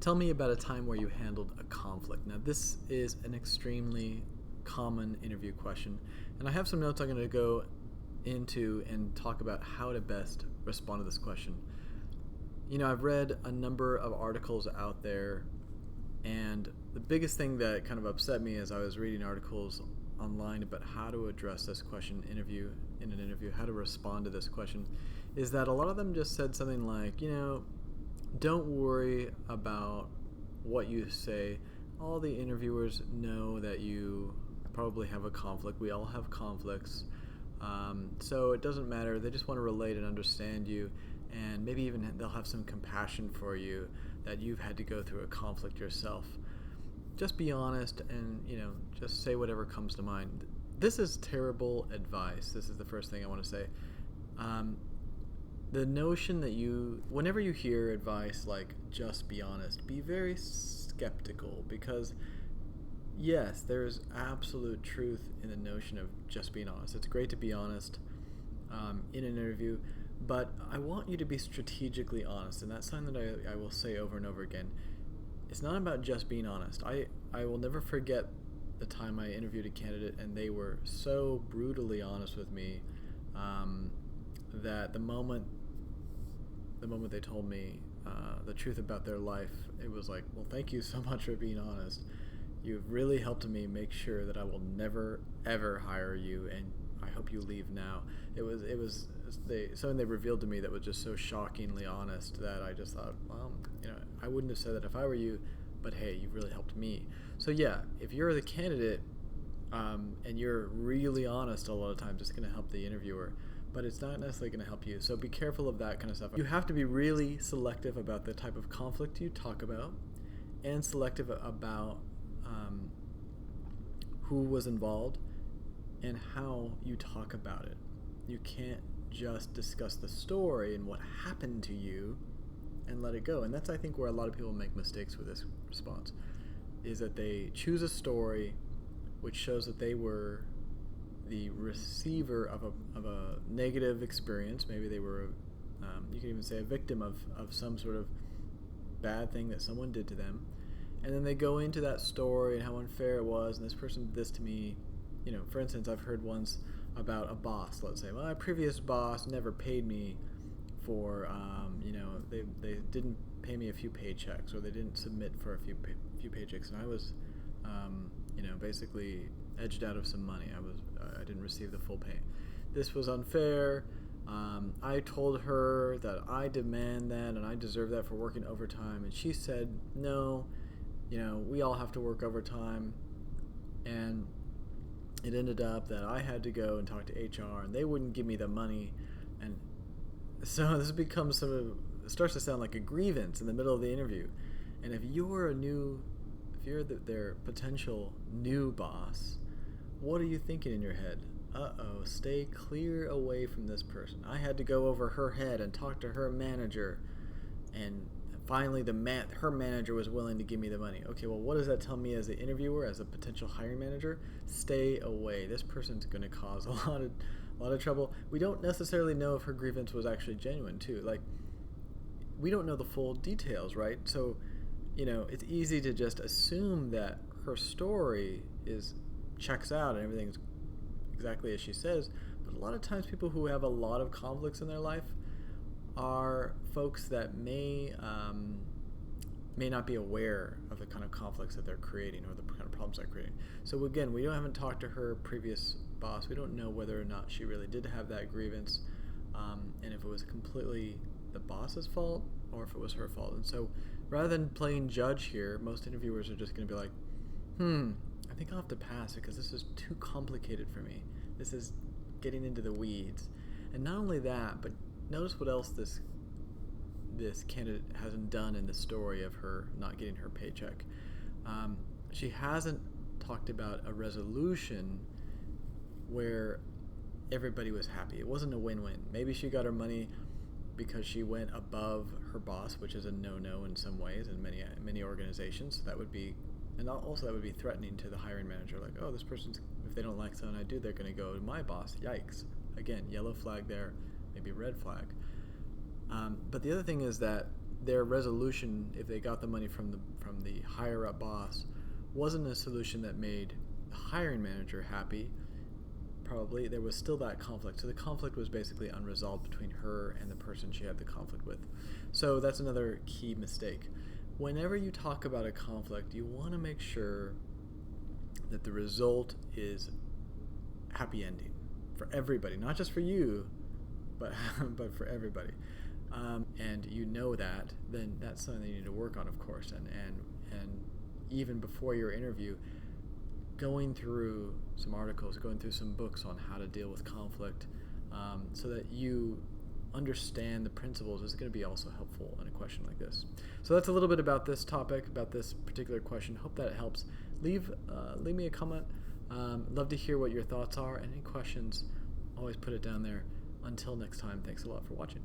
Tell me about a time where you handled a conflict. Now, this is an extremely common interview question, and I have some notes I'm going to go into and talk about how to best respond to this question. I've read a number of articles out there, and the biggest thing that kind of upset me as I was reading articles online about how to address this question in an interview, how to respond to this question, is that a lot of them just said something like, don't worry about what you say. All the interviewers know that you probably have a conflict. We all have conflicts. So it doesn't matter. They just want to relate and understand you, and maybe even they'll have some compassion for you that you've had to go through a conflict yourself. Just be honest and, just say whatever comes to mind. This is terrible advice. This is the first thing I want to say. The notion that whenever you hear advice like just be honest, be very skeptical, because yes, there's absolute truth in the notion of just being honest. It's great to be honest in an interview, but I want you to be strategically honest, and that's something that I will say over and over again. It's not about just being honest. I will never forget the time I interviewed a candidate and they were so brutally honest with me that the moment they told me the truth about their life, it was like, well, thank you so much for being honest. You've really helped me make sure that I will never ever hire you, and I hope you leave now. It was something they revealed to me that was just so shockingly honest that I just thought, well, I wouldn't have said that if I were you, but hey, you've really helped me. So yeah, if you're the candidate and you're really honest, a lot of times it's going to help the interviewer, but it's not necessarily going to help you. So be careful of that kind of stuff. You have to be really selective about the type of conflict you talk about, and selective about who was involved and how you talk about it. You can't just discuss the story and what happened to you and let it go. And that's, I think, where a lot of people make mistakes with this response, is that they choose a story which shows that they were the receiver of a negative experience. Maybe they were, you could even say, a victim of some sort of bad thing that someone did to them. And then they go into that story and how unfair it was, and this person did this to me. For instance, I've heard once about a boss, let's say, well, my previous boss never paid me for, they didn't pay me a few paychecks, or they didn't submit for a few paychecks, and I was, basically edged out of some money. I didn't receive the full pay. This was unfair. I told her that I demand that and I deserve that for working overtime, and she said, no, we all have to work overtime, and it ended up that I had to go and talk to HR, and they wouldn't give me the money, and so this becomes it starts to sound like a grievance in the middle of the interview. And if you're their potential new boss, what are you thinking in your head? Stay clear away from this person. I had to go over her head and talk to her manager, and finally her manager was willing to give me the money. Okay, well, what does that tell me as the interviewer, as a potential hiring manager? Stay away. This person's going to cause a lot of trouble. We don't necessarily know if her grievance was actually genuine too. Like, we don't know the full details, right? So, it's easy to just assume that her story checks out and everything's exactly as she says. But a lot of times people who have a lot of conflicts in their life are folks that may not be aware of the kind of conflicts that they're creating, or the kind of problems they're creating. So again, we haven't talked to her previous boss. We don't know whether or not she really did have that grievance, and if it was completely the boss's fault or if it was her fault. And so rather than playing judge here, most interviewers are just going to be like, I think I'll have to pass because this is too complicated for me. This is getting into the weeds. And not only that, but notice what else this candidate hasn't done in the story of her not getting her paycheck. She hasn't talked about a resolution where everybody was happy. It wasn't a win-win. Maybe she got her money because she went above her boss, which is a no-no in some ways in many organizations. That would be threatening to the hiring manager. Like, oh, this person's, if they don't like something I do, they're going to go to my boss. Yikes. Again, yellow flag there, maybe red flag. But the other thing is that their resolution, if they got the money from the higher up boss, wasn't a solution that made the hiring manager happy. Probably there was still that conflict. So the conflict was basically unresolved between her and the person she had the conflict with. So that's another key mistake. Whenever you talk about a conflict, you want to make sure that the result is happy ending for everybody, not just for you, but but for everybody. And you know that, then that's something that you need to work on, of course. And even before your interview, going through some articles, going through some books on how to deal with conflict, so that you understand the principles is going to be also helpful in a question like this. So that's a little bit about this topic, about this particular question. Hope that it helps. Leave me a comment. Love to hear what your thoughts are, and any questions, always put it down there. Until next time, thanks a lot for watching.